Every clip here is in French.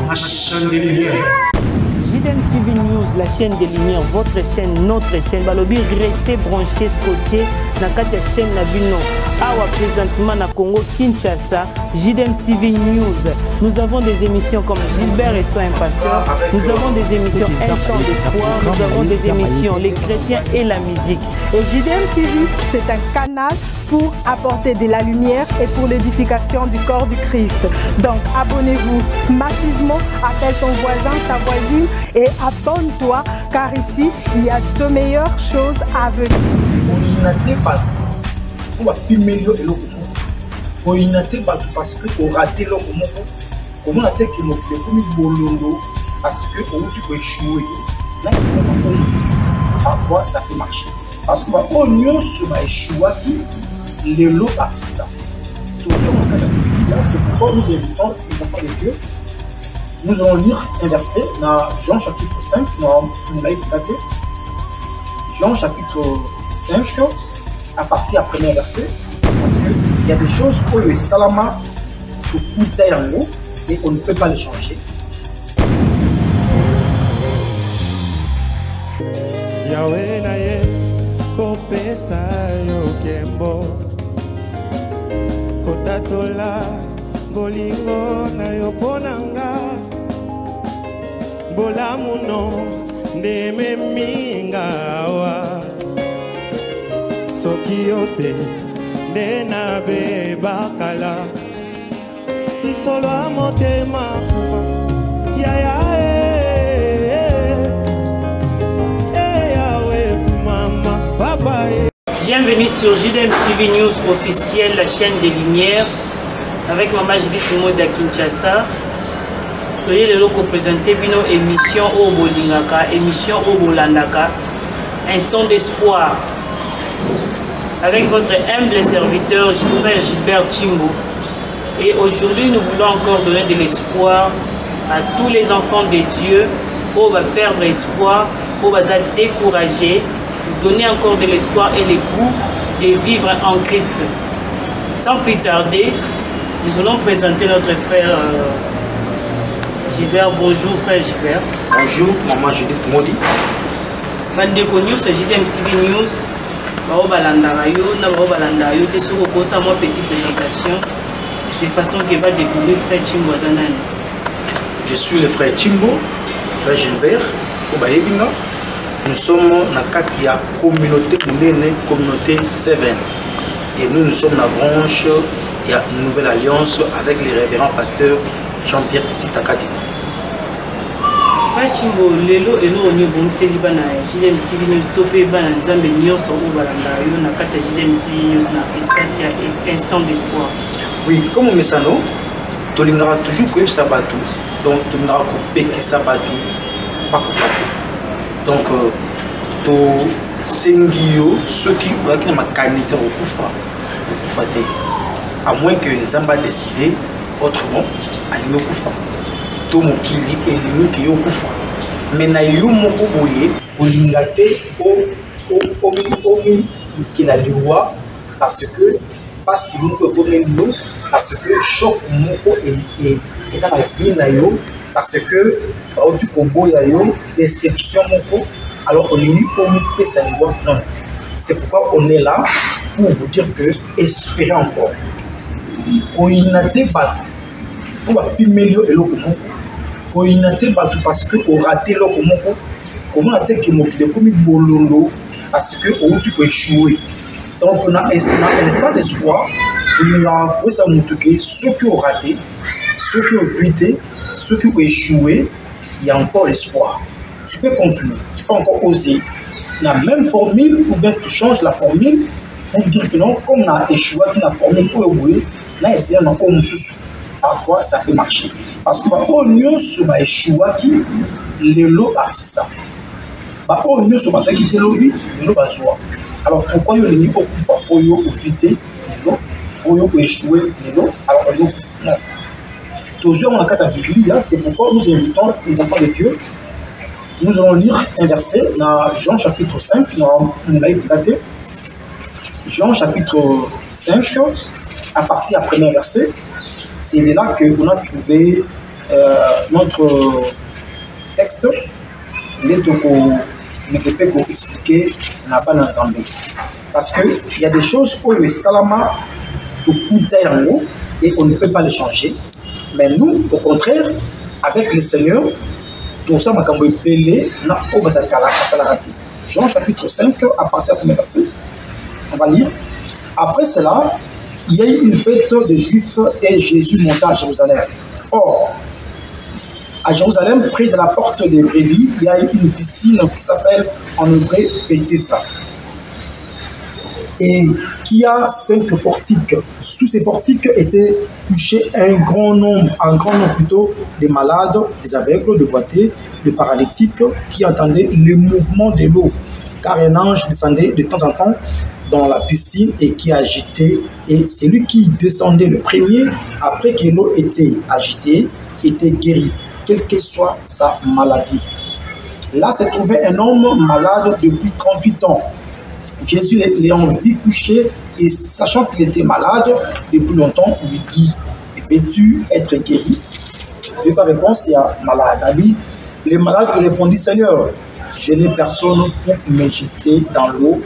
la chaîne des Lumières. JDM TV News, la chaîne des Lumières, votre chaîne, notre chaîne. Balobi, restez branchés, scotchés dans la chaîne Nabino. Awa présentement na Congo Kinshasa, JDM TV News. Nous avons des émissions comme Gilbert et Soin Pasteur. Nous avons des émissions Instant d'Espoir. Nous avons des émissions Les Chrétiens et la musique. Et JDM TV, c'est un canal pour apporter de la lumière et pour l'édification du corps du Christ. Donc abonnez-vous massivement, appelle ton voisin, ta voisine et abonne-toi car ici, il y a de meilleures choses à venir. On va filmer le parce que on raté le comment on a fait que nous comme bolondo parce que tu peux échouer là parfois ça peut marcher parce que on se va échouer qui les lots c'est ça c'est pourquoi nous invitons les enfants de Dieu. Nous allons lire un verset dans Jean chapitre 5 Jean chapitre 5 à partir du premier verset, parce qu'il y a des choses où le salama peut coûter en nous et on ne peut pas les changer. Yahweh naye kopesa yo kembo kotatola bolingo na yo ponanga bolamuno ndeme minga wa Sokiyote Nena Bebakala Kisolo Amotema Yaya Mama Papa. Bienvenue sur JDM TV News officielle, la chaîne des Lumières, avec Maman Judith Moda Kinshasa. Soyez le loco présenté bino émission au Bolingaka, émission au Bolandaka, Instant d'Espoir. Avec votre humble serviteur, frère Gilbert Chimbo. Et aujourd'hui, nous voulons encore donner de l'espoir à tous les enfants de Dieu, où va perdre espoir, où va être découragé, donner encore de l'espoir et le goût de vivre en Christ. Sans plus tarder, nous voulons présenter notre frère Gilbert. Bonjour frère Gilbert. Bonjour, maman Judith Modi. Bandeko News, JDM TV News. Petite présentation de façon que va découvrir frère Chimbo Zanani. Je suis le frère Chimbo, frère Gilbert, nous sommes dans la communauté communauté 7 et nous sommes dans la branche et la nouvelle alliance avec les révérends pasteurs Jean-Pierre Titakadi. Chimbo lelo elo onyo bonseli bana JDM TV News topé bana nzambe nyonso o balanda yo na kata JDM TV News na espace ya Instant d'Espoir. Oui, comme mesano tolingara toujours que sabatu donc tolingara ko peki sabatu pas ko fatu. Donc to sengio ceux qui na makanisa ko kufa te à moins que nzamba décider autrement alimo kufa. To mokili elimi ki yo kufa mais na yo moko boye kolingate omi ki la loi parce que pas si nous peut nous parce que choc moko et ça la vie na yo parce que au du combo ya yo déception moko alors on est pour nous pesa loi non c'est pourquoi on est là pour vous dire que espérez encore koinate bat on va plus améliorer le comment parce que on raté le comment on a été comme bolondo parce que tu peux échouer donc on a un instant d'espoir on a ceux qui ont raté ceux qui ont fuité ceux qui ont échoué il y a encore l'espoir tu peux continuer tu peux encore oser la même formule ou bien tu changes la formule pour dire que non comme on a échoué la formule pour évoluer là essayons encore une chose. Parfois ça peut marcher parce que on se va échouer qui le lot c'est ça on se va quitter l'objet le lot va jouer alors pourquoi il y a les niveaux pour éviter le lot pour échouer le lot alors on non toujours on a quatre Bible c'est pourquoi nous invitons les enfants de Dieu. Nous allons lire un verset dans Jean chapitre 5 Jean chapitre 5 à partir du premier verset. C'est là qu'on a trouvé notre texte, il ne peut pas expliquer n'a pas d'ensemble. Parce qu'il y a des choses où le salama et on ne peut pas les changer. Mais nous, au contraire, avec le Seigneur, tout ça m'a belé na obatakala salarati. Jean chapitre 5 à partir du premier verset. On va lire. Après cela, il y a eu une fête de Juifs et Jésus monta à Jérusalem. Or, à Jérusalem, près de la porte des brebis, il y a eu une piscine qui s'appelle en hébreu Bethesda et qui a 5 portiques. Sous ces portiques étaient couchés un grand nombre plutôt de malades, des aveugles, de boiteux, de paralytiques qui entendaient le mouvement de l'eau, car un ange descendait de temps en temps dans la piscine et qui agitait, et celui qui descendait le premier, après que l'eau était agitée, était guéri, quelle que soit sa maladie. Là se trouvait un homme malade depuis 38 ans. Jésus l'a vu coucher et sachant qu'il était malade depuis longtemps, lui dit, veux-tu être guéri? Et par réponse, il y a malade. Les malades lui répondit, Seigneur, je n'ai personne pour me jeter dans l'eau.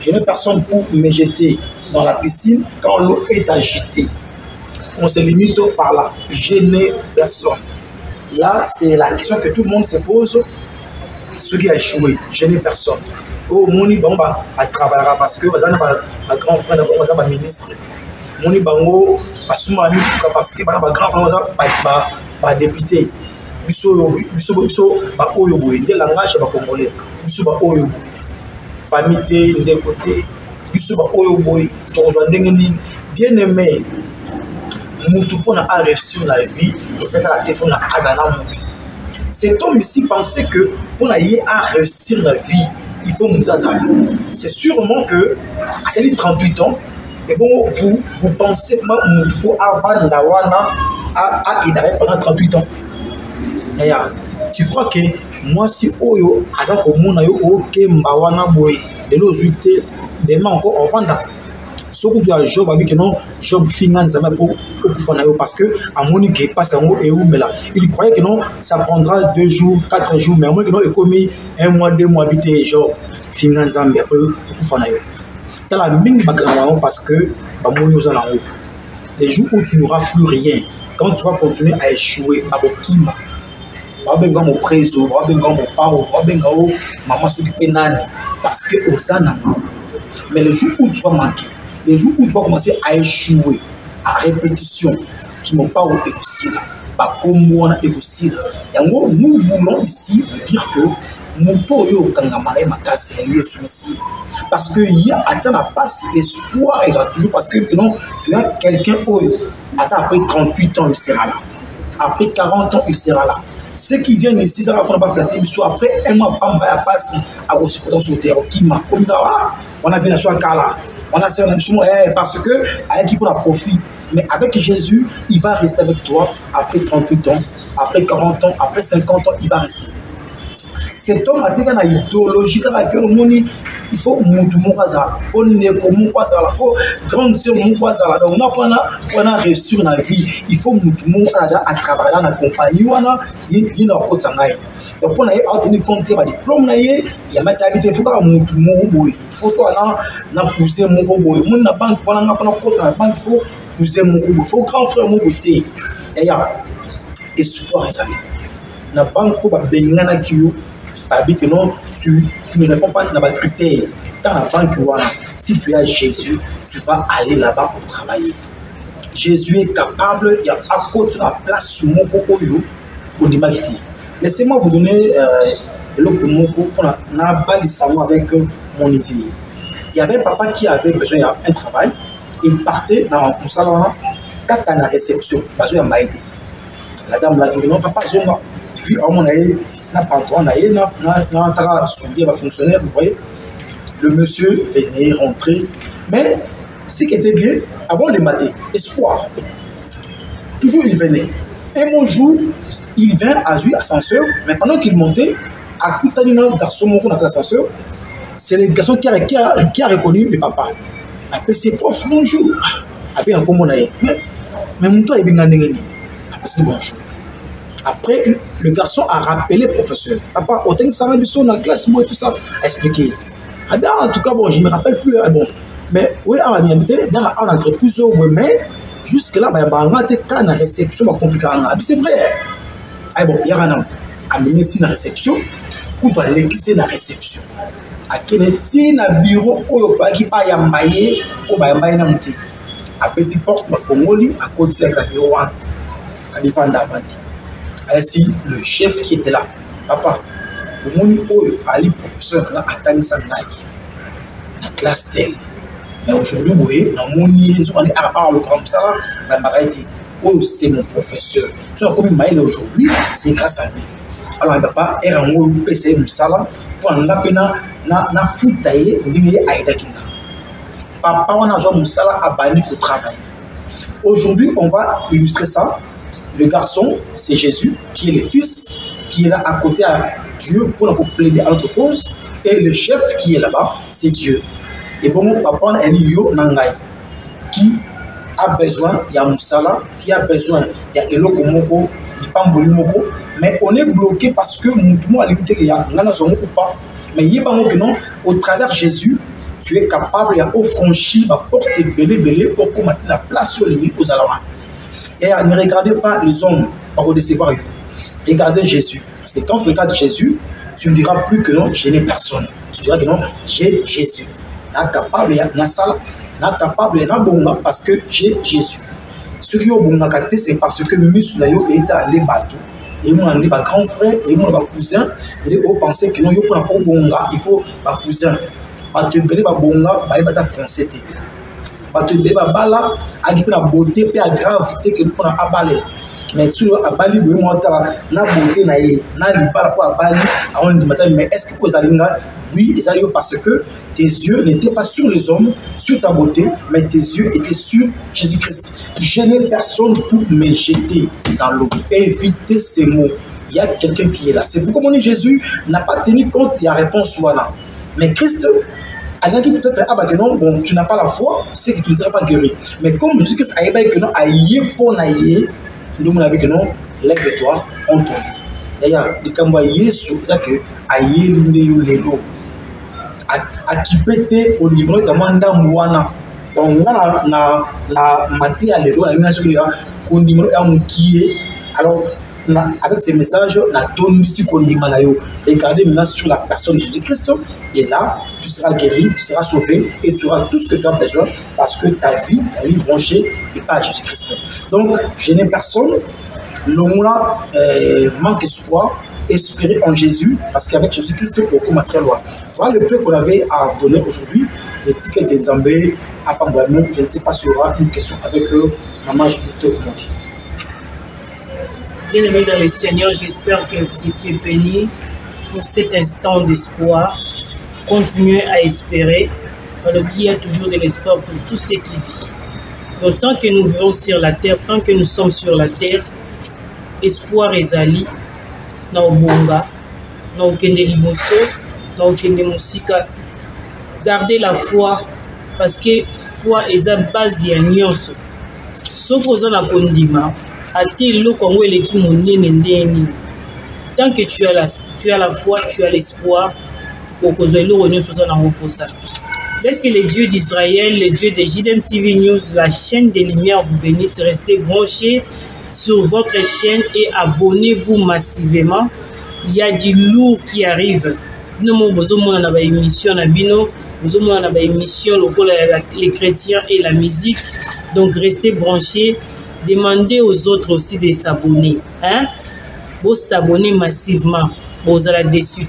Je n'ai personne pour me jeter dans la piscine quand l'eau est agitée. On se limite par là. Je n'ai personne. Là, c'est la question que tout le monde se pose. Ce qui a échoué, je n'ai personne. Oh, Mouni Bamba travaillera parce que vous avez un grand frère, vous avez un ministre. Mouni Bango, parce que vous avez un grand frère, vous avez un député. Biso, ba oyo boye, le langage ba congolais. Biso ba oyo famille de côté. Biso ba oyo boye, to rejoindre ndengeni bien aimé. Mutu pona a réussir la vie et c'est la téléphone à azana mutu. Cet homme ici pensait que pour la réussir la vie, il faut monter à ça. C'est sûrement que à ces 38 ans, et bon, vous pensez que il faut avoir Nawana à Idaï pendant 38 ans. Tu crois que moi, si Oyo, Azako Munayo, Ok, Mbawana Boy, de l'autorité, demain encore, on vend. Ce que tu as Job, Job finance pour parce que à Monique passe en haut et où mais là il croyait que non ça prendra 2 jours 4 jours mais à moins que non il commis 1 mois 2 mois habité Job finance en après t'as la mine parce que les jours où tu n'auras plus rien quand tu vas continuer à échouer à Bokima wabenga mon préso wabenga mon paro wabenga maman s'occuper nani parce que osana mais le jour où tu vas manquer les jours où tu vas commencer à échouer à répétition, qui m'ont pas aussi là, pas comme moi aussi là. Et nous voulons ici vous dire que mon poyo kangamare makasi est ici. Parce que il y a attends pas si espoir et toujours parce que non tu as quelqu'un attends après 38 ans il sera là. Après 40 ans il sera là. Ceux qui viennent ici ça va prendre pas flatter soit après un mois pas va passer à aussi potentiel terre qui m'a comme on a vu la chose là. On a parce que avec qui pour la profit. Mais avec Jésus, il va rester avec toi après 38 ans, après 40 ans, après 50 ans, il va rester. Cet homme a dit qu'il y a une idéologie, il faut Moutoumouaza, il faut Nekomouaza, il faut grandir Mouaza. Donc, on a réussi dans la vie, il faut Moutoumouaza à travailler dans la compagnie, il y a un côté sangaï. Donc, on a obtenu compte de diplôme, il y a matérialité, il faut que Moutoumouaza, il faut que pousser Moutoumouaza, il faut il faut grand frère mon côté et espoir les amis na banque ba bengana kiyo babi que non tu ne réponds pas à la critère dans la banque si tu as Jésus tu vas aller là-bas pour travailler. Jésus est capable, il y a à côté de la place sur mon cocoyo pour l'humanité. Laissez-moi vous donner le mot pour na balisamo avec mon idée. Il y avait un papa qui avait besoin d'un travail. Il partait dans un salon, quand à la réception, la dame l'a dit non, papa, zonga. Puis, à mon avis, n'a pas droit, n'a soulier va fonctionnaire, vous voyez. Le monsieur venait rentrer, mais ce qui était bien, avant le matin, espoir. Toujours il venait. Un bon jour, il vint à jouer ascenseur, mais pendant qu'il montait, à Koutanina, garçon mon dans l'ascenseur, c'est le garçon qui a reconnu le papa. Après ses profs, bonjour. Après, on mais mon toit est bien gagné. c'est bonjour. Après, le garçon a rappelé le professeur. Papa, autant que ça a mis la classe, moi et tout ça, a expliqué. Ah bien, en tout cas, bon, je ne me rappelle plus. Hein, bon. Mais oui, on a entré plusieurs mois, mais jusque-là, on a été quand la réception va compliquer. C'est vrai. Ah bon, il y a un an. À minuit na réception, ou dans l'église na réception. À Keneti na bureau, ou faki pa yambaye, ou ba yambaye na muti. À petit porte ma fongoli, à côté de la bureau, à défendre avant. Ainsi, le chef qui était là, papa, le moni oyo ali professeur na atani sangai. La classe telle. Mais aujourd'hui, vous voyez, dans mon nid, on est à le comme ça, oh, c'est mon professeur. Soit comme il aujourd'hui, c'est grâce à lui. Alors, il n'y a pas un PC Moussala pour en appeler na foutaille, ni aïda kinga. Papa, on a joué Moussala à banni pour travail. Aujourd'hui, on va illustrer ça. Le garçon, c'est Jésus, qui est le fils, qui est là à côté à Dieu pour nous plaider à notre cause. Et le chef qui est là-bas, c'est Dieu. Et bon, papa, il y a Nangai qui a besoin, il y a Moussala, qui a besoin, il y a Eloko Moko, il y a Pamboli Moko. Mais on est bloqué parce que nous, à limite, il y a ou pas. Mais il y a pas que non, au travers de Jésus, tu es capable de franchir la porte belé pour combattre la place sur les murs aux Alaouans. Et ne regardez pas les hommes pour décevoir. Regardez Jésus. Parce que quand tu regardes Jésus, tu ne diras plus que non, je n'ai personne. Tu diras que non, j'ai Jésus. N'a capable, n'a sala, n'a capable, n'a bonga parce que j'ai Jésus. Ce qui est bon, c'est parce que Monsieur Layo est allé bateau. Et moi, on est grand frère, et moi, on cousin. Et on pense que non, il faut un bonga, il faut un cousin. Bateau belé, bonga, il va français. Bateau belé, bala, il faut la beauté, et la gravité que nous avons abalé. Mais tu as abalé, na beauté, na libala pour abalé, avant du matin. Mais est-ce que vous allez là? Oui, parce que tes yeux n'étaient pas sur les hommes, sur ta beauté, mais tes yeux étaient sur Jésus-Christ. Je n'ai personne pour me jeter dans l'eau. Évitez ces mots. Il y a quelqu'un qui est là. C'est pourquoi mon dit Jésus n'a pas tenu compte de la réponse voilà. Mais Christ, peut-être, ah bah que non, bon, tu n'as pas la foi, c'est que tu ne seras pas guéri. Mais comme Jésus-Christ a dit que non, nous avons dit que non, lève-toi, prends ton lit. D'ailleurs, les Kamboyés, c'est ça que aïe l'eau. À qui pète au niveau de Manda Mouana. Donc, na maté à l'élo, la mise au niveau de alors, avec ces messages, la donne ici qu'on dit Malayo. Regardez maintenant sur la personne de Jésus-Christ. Et là, tu seras guéri, tu seras sauvé et tu auras tout ce que tu as besoin parce que ta vie est branchée et pas à Jésus-Christ. Donc, je n'ai personne. L'homme là manque espoir. Espérer en Jésus, parce qu'avec Jésus-Christ, on combat très loin. Voilà le peu qu'on avait à vous donner aujourd'hui. Les tickets de Zambé à Pambouamou, je ne sais pas si il y aura une question avec Maman Judith. Bien aimé dans le Seigneur, j'espère que vous étiez bénis pour cet instant d'espoir. Continuez à espérer, alors qu'il y a toujours de l'espoir pour tous ceux qui vivent. Donc, tant que nous vivons sur la terre, tant que nous sommes sur la terre, espoir est ali. Na obonga, na okende liboso, na okende musika. Gardez la foi, parce que foi est la base ya nyonso. Sokoza na kondima, ate loko ngo eleki monene ndeni. Tant que tu as la foi, tu as l'espoir, okozwa eloko nyonso za na reposa. Laisse que les dieux d'Israël, les dieux de JDM TV News, la chaîne des lumières vous bénissent. Restez branchés sur votre chaîne et abonnez-vous massivement. Il y a du lourd qui arrive. Nous avons une émission, les chrétiens et la musique. Donc restez branchés. Demandez aux autres aussi de s'abonner. Hein? Vous s'abonner massivement. Vous allez déçu.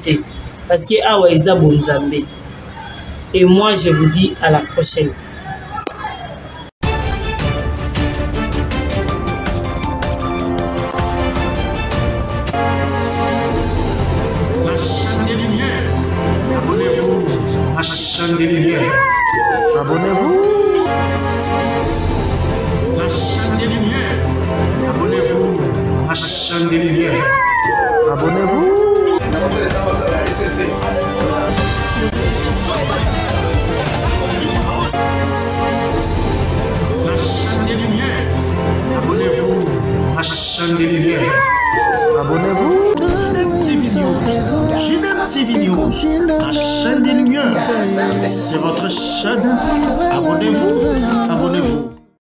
Parce que Awaïza Bonzambé. Et moi, je vous dis à la prochaine. Abonnez-vous. La chaîne des Lumières. Abonnez-vous. La chaîne des Lumières. Abonnez-vous. La chaîne des Lumières. Abonnez-vous. La chaîne chaîne des Lumières. Abonnez-vous. JDM TV News, la chaîne des Lumières. C'est votre chaîne. Abonnez-vous. Abonnez-vous.